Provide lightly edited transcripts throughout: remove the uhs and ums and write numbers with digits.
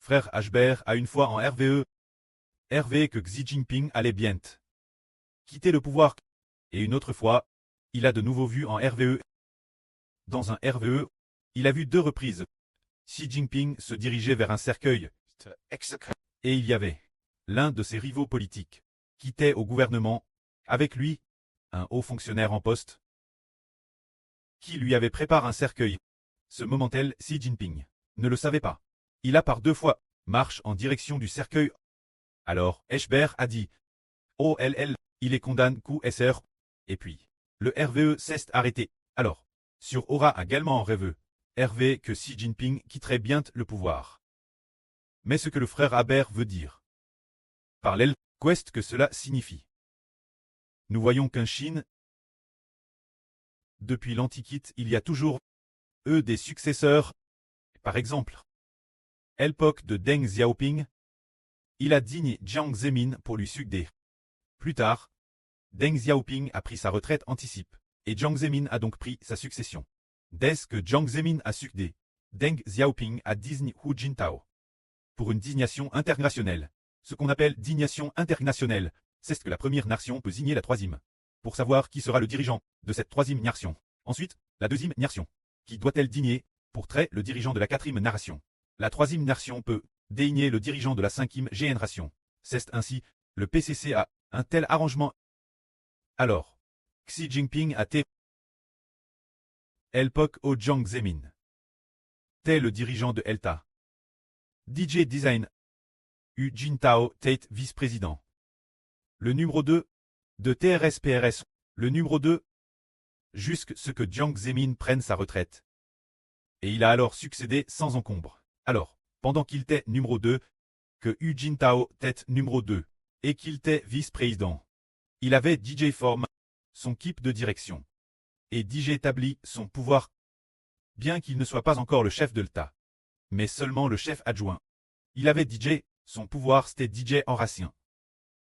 frère Hbert a une fois en RVE que Xi Jinping allait bientôt quitter le pouvoir, et une autre fois, il a de nouveau vu en RVE. Dans un RVE, il a vu 2 reprises. Xi Jinping se dirigeait vers un cercueil, et il y avait l'un de ses rivaux politiques, qui était au gouvernement, avec lui, un haut fonctionnaire en poste, qui lui avait préparé un cercueil. Ce moment-là, Xi Jinping ne le savait pas. Il a par 2 fois marche en direction du cercueil. Alors, Hbert a dit « Oh il est condamné QSR ». Et puis, le RVE s'est arrêté. Alors, sur aura également en rêve, RV que Xi Jinping quitterait bientôt le pouvoir. Mais ce que le frère Hbert veut dire par qu'est-ce que cela signifie? Nous voyons qu'en Chine, depuis l'Antiquité, il y a toujours des successeurs. Par exemple, à l'époque de Deng Xiaoping, il a digné Jiang Zemin pour lui succéder. Plus tard, Deng Xiaoping a pris sa retraite anticipe, et Jiang Zemin a donc pris sa succession. Dès que Jiang Zemin a succédé, Deng Xiaoping a désigné Hu Jintao pour une dignation internationale. Ce qu'on appelle dignation internationale, c'est ce que la première nation peut signer la troisième, pour savoir qui sera le dirigeant de cette troisième nation. Ensuite, la deuxième nation, qui doit-elle digner pour traiter le dirigeant de la quatrième nation. La troisième nation peut désigner le dirigeant de la cinquième génération. C'est ainsi, le PCC a un tel arrangement. Alors, Xi Jinping a été l'époque au Jiang Zemin. T'es le dirigeant de ELTA. DJ Design. Hu Jintao Tate vice-président. Le numéro 2 de TRS-PRS. Le numéro 2 jusqu'à ce que Jiang Zemin prenne sa retraite. Et il a alors succédé sans encombre. Alors, pendant qu'il était numéro 2, que Hu Jintao était numéro 2, et qu'il était vice-président, il avait DJ forme son équipe de direction. Et DJ établit son pouvoir, bien qu'il ne soit pas encore le chef de l'État, mais seulement le chef adjoint. Il avait DJ, son pouvoir c'était DJ enracien.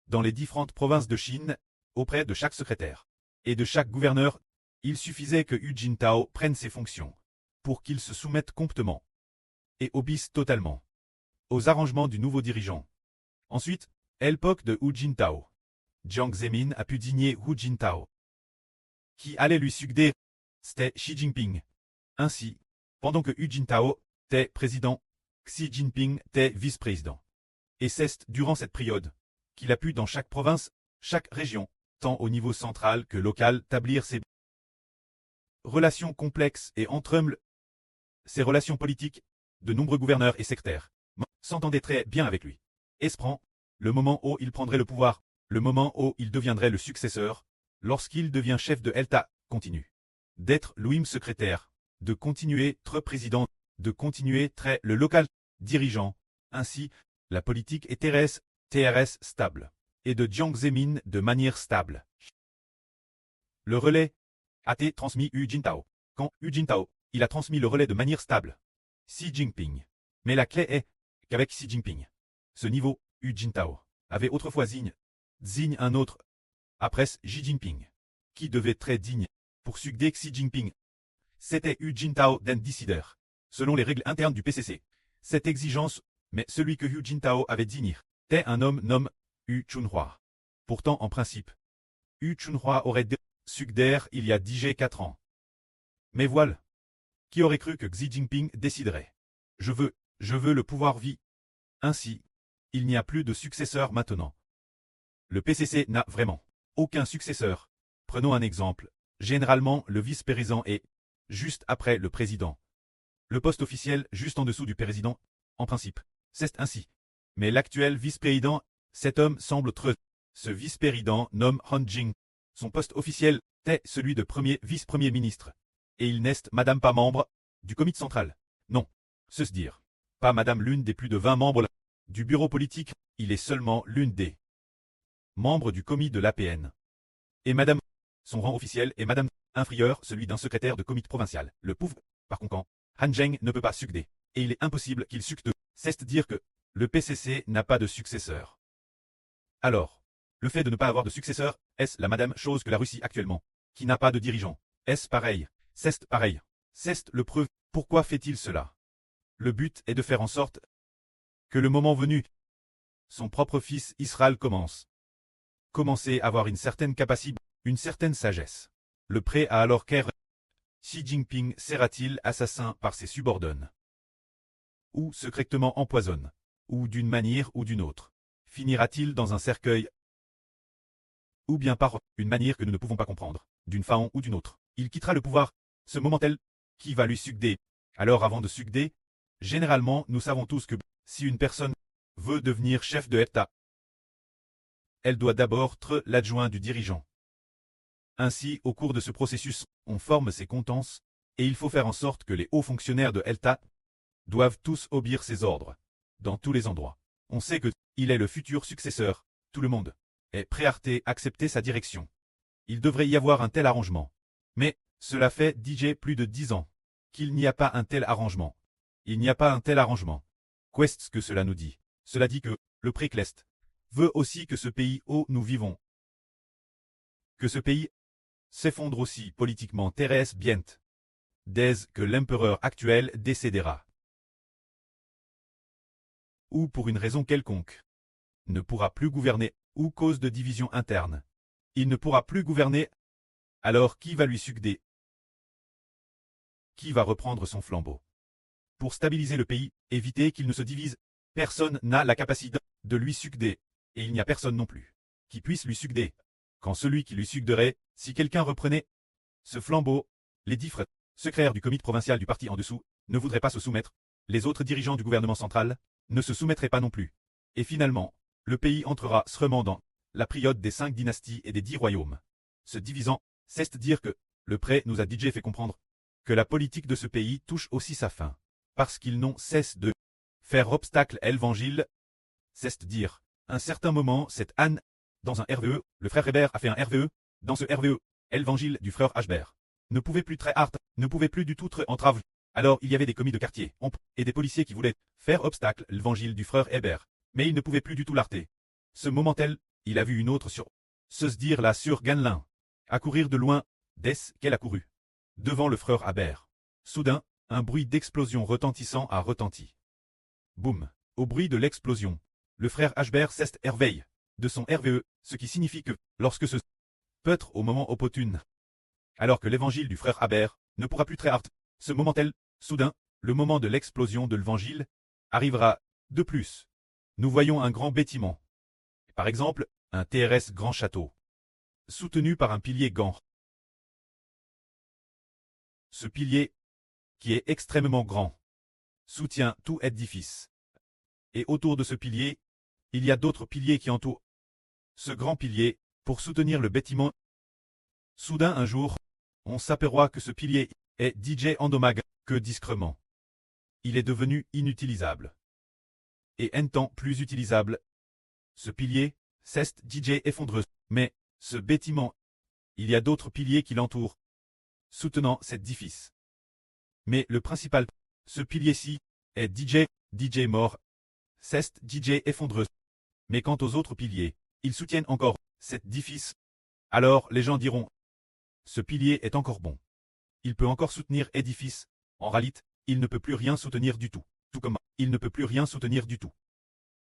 Dans les différentes provinces de Chine, auprès de chaque secrétaire et de chaque gouverneur, il suffisait que Hu Jintao prenne ses fonctions, pour qu'il se soumette complètement et obéisse totalement aux arrangements du nouveau dirigeant. Ensuite, à l'époque de Hu Jintao, Jiang Zemin a pu digner Hu Jintao, qui allait lui succéder, c'était Xi Jinping. Ainsi, pendant que Hu Jintao était président, Xi Jinping était vice-président. Et c'est durant cette période qu'il a pu dans chaque province, chaque région, tant au niveau central que local, établir ses relations complexes et entre eux, ses relations politiques, de nombreux gouverneurs et sectaires s'entendaient très bien avec lui. Et se prend le moment où il prendrait le pouvoir, le moment où il deviendrait le successeur, lorsqu'il devient chef de l'État, continue d'être lui-même secrétaire, de continuer être président, de continuer très le local dirigeant. Ainsi, la politique est TRS stable, et de Jiang Zemin de manière stable. Le relais a été transmis Hu Jintao. Quand Hu Jintao, il a transmis le relais de manière stable. Xi Jinping. Mais la clé est qu'avec Xi Jinping, ce niveau, Hu Jintao, avait autrefois digne un autre, après Xi Jinping, qui devait être très digne, pour succéder Xi Jinping. C'était Hu Jintao d'un décideur, selon les règles internes du PCC. Cette exigence, mais celui que Hu Jintao avait digné, était un homme nommé Hu Chunhua. Pourtant, en principe, Hu Chunhua aurait succédé il y a 4 ans. Mais voilà. Qui aurait cru que Xi Jinping déciderait? Je veux le pouvoir vie. Ainsi, il n'y a plus de successeur maintenant. Le PCC n'a vraiment aucun successeur. Prenons un exemple. Généralement, le vice-président est juste après le président. Le poste officiel juste en dessous du président, en principe. C'est ainsi. Mais l'actuel vice-président, cet homme semble être ce vice-président nomme Han Jing. Son poste officiel est celui de premier vice-premier ministre. Et il n'est madame pas membre du comité central. Non. Se dire. Pas madame l'une des plus de 20 membres du bureau politique, il est seulement l'une des membres du comité de l'APN. Et madame, son rang officiel est madame inférieur, celui d'un secrétaire de comité provincial. Le pauvre, par conséquent, Han Zheng ne peut pas succéder. Et il est impossible qu'il succède. C'est dire que le PCC n'a pas de successeur. Alors, le fait de ne pas avoir de successeur, est-ce la madame chose que la Russie actuellement, qui n'a pas de dirigeant? Est-ce pareil? C'est pareil. C'est le preuve. Pourquoi fait-il cela? Le but est de faire en sorte que le moment venu, son propre fils Israël commençait à avoir une certaine capacité, une certaine sagesse. Le pré a alors qu'ère Xi Jinping sera-t-il assassin par ses subordonnés? Ou secrètement empoisonne? Ou d'une manière ou d'une autre? Finira-t-il dans un cercueil? Ou bien par une manière que nous ne pouvons pas comprendre, d'une façon ou d'une autre? Il quittera le pouvoir, ce moment-tel, qui va lui succéder. Alors avant de succéder, généralement nous savons tous que si une personne veut devenir chef de l'État, elle doit d'abord être l'adjoint du dirigeant. Ainsi, au cours de ce processus, on forme ses compétences, et il faut faire en sorte que les hauts fonctionnaires de l'État doivent tous obéir ses ordres, dans tous les endroits. On sait que il est le futur successeur, tout le monde est prêt à accepter sa direction. Il devrait y avoir un tel arrangement. Mais, cela fait plus de 10 ans qu'il n'y a pas un tel arrangement. Il n'y a pas un tel arrangement. Qu'est-ce que cela nous dit? Cela dit que le précleste veut aussi que ce pays où nous vivons, que ce pays s'effondre aussi politiquement Thérèse Bient, dès que l'empereur actuel décédera. Ou pour une raison quelconque, ne pourra plus gouverner, ou cause de division interne. Il ne pourra plus gouverner, alors qui va lui succéder? Qui va reprendre son flambeau? Pour stabiliser le pays, éviter qu'il ne se divise, personne n'a la capacité de lui succéder, et il n'y a personne non plus qui puisse lui succéder. Quand celui qui lui succéderait, si quelqu'un reprenait ce flambeau, les 10 secrétaires du comité provincial du parti en dessous ne voudraient pas se soumettre, les autres dirigeants du gouvernement central ne se soumettraient pas non plus. Et finalement, le pays entrera seulement dans la période des 5 dynasties et des 10 royaumes. Se divisant, c'est dire que le pré nous a fait comprendre que la politique de ce pays touche aussi sa fin, parce qu'ils n'ont cesse de faire obstacle à l'évangile. C'est dire, un certain moment, cette Anne, dans un RVE, le frère Hébert a fait un RVE, dans ce RVE, l'évangile du frère Hbert ne pouvait plus très hard, ne pouvait plus du tout être entrave. Alors il y avait des commis de quartier, et des policiers qui voulaient faire obstacle à l'évangile du frère Hébert, mais ils ne pouvaient plus du tout l'arter. Ce moment-tel, il a vu une autre sur se dire là sur Ganelin, à courir de loin, dès qu'elle a couru, devant le frère Hbert. Soudain, un bruit d'explosion retentissant a retenti. Boum! Au bruit de l'explosion, le frère Hbert s'est réveillé de son RVE, ce qui signifie que, lorsque ce peut être au moment opportun, alors que l'évangile du frère Hbert ne pourra plus très hard, ce moment-tel, soudain, le moment de l'explosion de l'évangile arrivera. De plus, nous voyons un grand bâtiment, par exemple, un TRS grand château, soutenu par un pilier gant. Ce pilier, qui est extrêmement grand, soutient tout édifice. Et autour de ce pilier, il y a d'autres piliers qui entourent ce grand pilier pour soutenir le bâtiment. Soudain un jour, on s'aperçoit que ce pilier est endommagé que discrètement. Il est devenu inutilisable. Et un temps plus utilisable. Ce pilier, c'est effondreux. Mais, ce bâtiment, il y a d'autres piliers qui l'entourent, soutenant cet édifice. Mais le principal, ce pilier-ci, est mort. C'est effondreux. Mais quant aux autres piliers, ils soutiennent encore cet édifice. Alors les gens diront, ce pilier est encore bon. Il peut encore soutenir édifice. En réalité, il ne peut plus rien soutenir du tout. Tout comme il ne peut plus rien soutenir du tout.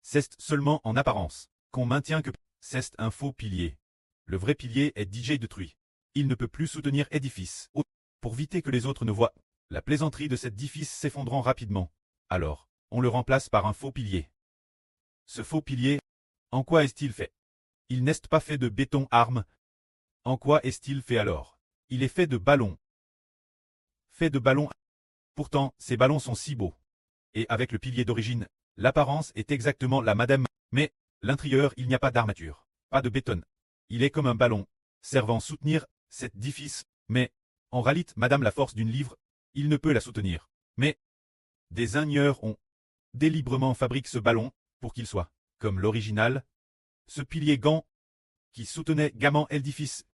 C'est seulement en apparence qu'on maintient que c'est un faux pilier. Le vrai pilier est détruit. Il ne peut plus soutenir édifice. Pour éviter que les autres ne voient la plaisanterie de cet édifice s'effondrant rapidement, alors, on le remplace par un faux pilier. Ce faux pilier, en quoi est-il fait? Il n'est pas fait de béton arme. En quoi est-il fait alors? Il est fait de ballons. Fait de ballons. Pourtant, ces ballons sont si beaux. Et avec le pilier d'origine, l'apparence est exactement la madame, mais, l'intérieur il n'y a pas d'armature, pas de béton. Il est comme un ballon, servant à soutenir cet édifice, mais, en réalité madame la force d'une livre, il ne peut la soutenir. Mais, des ingénieurs ont délibérément fabriqué ce ballon, pour qu'il soit, comme l'original, ce pilier gant, qui soutenait gaiement l'édifice,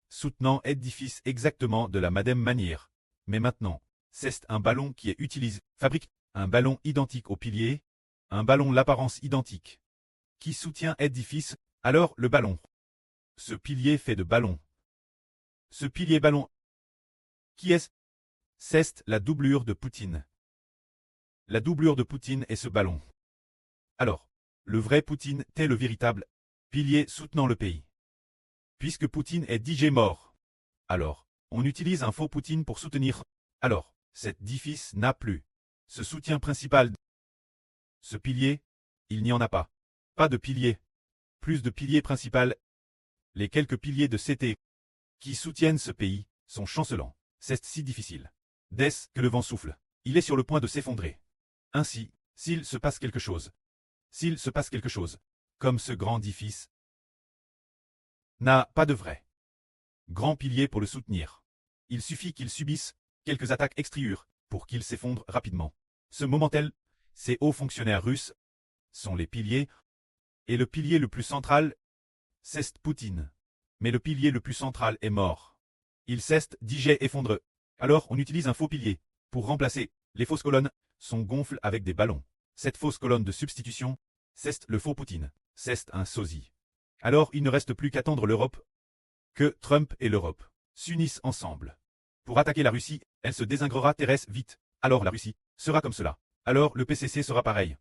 soutenant l'édifice exactement de la madame manière. Mais maintenant, c'est un ballon qui est utilisé, fabrique un ballon identique au pilier, un ballon l'apparence identique, qui soutient l'édifice, alors le ballon. Ce pilier fait de ballon. Ce pilier ballon, qui est-ce? C'est la doublure de Poutine. La doublure de Poutine est ce ballon. Alors, le vrai Poutine est le véritable pilier soutenant le pays. Puisque Poutine est DJ mort. Alors, on utilise un faux Poutine pour soutenir. Alors, cet édifice n'a plus ce soutien principal. Ce pilier, il n'y en a pas. Pas de pilier. Plus de pilier principal. Les quelques piliers de CT qui soutiennent ce pays sont chancelants. C'est si difficile. Dès que le vent souffle, il est sur le point de s'effondrer. Ainsi, s'il se passe quelque chose, comme ce grand édifice n'a pas de vrai grand pilier pour le soutenir, il suffit qu'il subisse quelques attaques extérieures pour qu'il s'effondre rapidement. Ce moment-là, ces hauts fonctionnaires russes sont les piliers, et le pilier le plus central, c'est Poutine. Mais le pilier le plus central est mort. Il s'est DJ effondre. Alors on utilise un faux pilier pour remplacer. Les fausses colonnes sont gonflées avec des ballons. Cette fausse colonne de substitution, c'est le faux Poutine. C'est un sosie. Alors il ne reste plus qu'attendre l'Europe, que Trump et l'Europe s'unissent ensemble. Pour attaquer la Russie, elle se désintégrera terrestre vite. Alors la Russie sera comme cela. Alors le PCC sera pareil.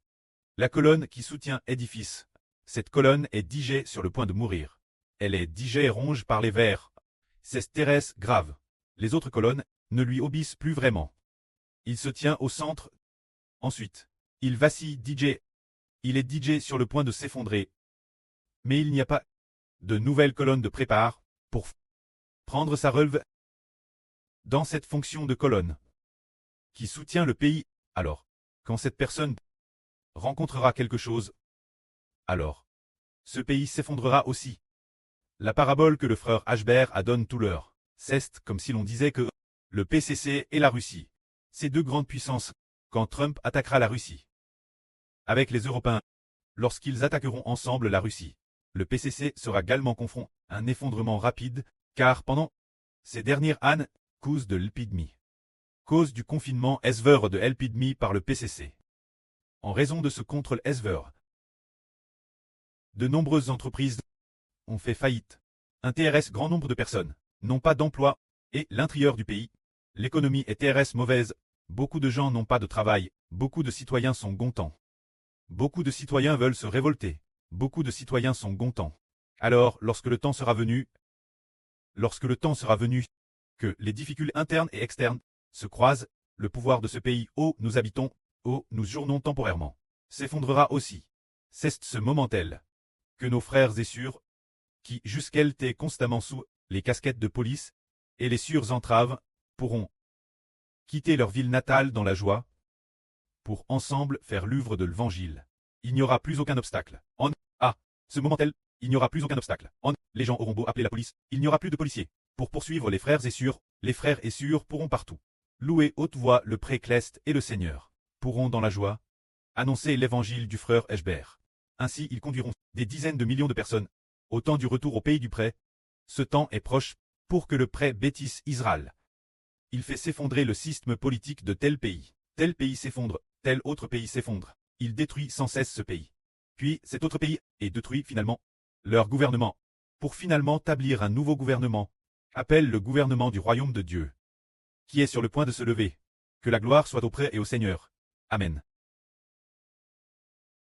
La colonne qui soutient édifice. Cette colonne est DJ sur le point de mourir. Elle est DJ ronge par les vers. C'est terrestre grave. Les autres colonnes ne lui obéissent plus vraiment. Il se tient au centre. Ensuite, il vacille DJ. Il est DJ sur le point de s'effondrer. Mais il n'y a pas de nouvelle colonne de prépare pour prendre sa relève dans cette fonction de colonne qui soutient le pays. Alors, quand cette personne rencontrera quelque chose, alors, ce pays s'effondrera aussi. La parabole que le frère Ashbert a donne tout l'heure, c'est comme si l'on disait que le PCC et la Russie, ces deux grandes puissances, quand Trump attaquera la Russie avec les Européens, lorsqu'ils attaqueront ensemble la Russie, le PCC sera également confronté à un effondrement rapide, car pendant ces dernières années, cause de l'épidémie, cause du confinement esver de l'épidémie par le PCC. En raison de ce contrôle esver, de nombreuses entreprises ont fait faillite. Un TRS grand nombre de personnes n'ont pas d'emploi, et l'intérieur du pays, l'économie est TRS mauvaise, beaucoup de gens n'ont pas de travail, beaucoup de citoyens sont contents. Beaucoup de citoyens veulent se révolter, beaucoup de citoyens sont contents. Alors, lorsque le temps sera venu, que les difficultés internes et externes se croisent, le pouvoir de ce pays où nous habitons, où nous journons temporairement, s'effondrera aussi. C'est ce moment-là que nos frères et sœurs, qui jusqu'elles étaient constamment sous les casquettes de police et les sûres entraves, pourront quitter leur ville natale dans la joie, pour ensemble faire l'œuvre de l'Évangile. Il n'y aura plus aucun obstacle. Ce moment-là, il n'y aura plus aucun obstacle. Les gens auront beau appeler la police, il n'y aura plus de policiers. Pour poursuivre les frères et sœurs pourront partout louer haute voix le précleste et le Seigneur, pourront dans la joie annoncer l'évangile du frère Ashbert. Ainsi ils conduiront des dizaines de millions de personnes au temps du retour au pays du prêt. Ce temps est proche pour que le prêt bêtise Israël. Il fait s'effondrer le système politique de tel pays s'effondre, tel autre pays s'effondre. Il détruit sans cesse ce pays. Puis cet autre pays est détruit finalement. Leur gouvernement, pour finalement établir un nouveau gouvernement, appelle le gouvernement du royaume de Dieu, qui est sur le point de se lever. Que la gloire soit auprès et au Seigneur. Amen.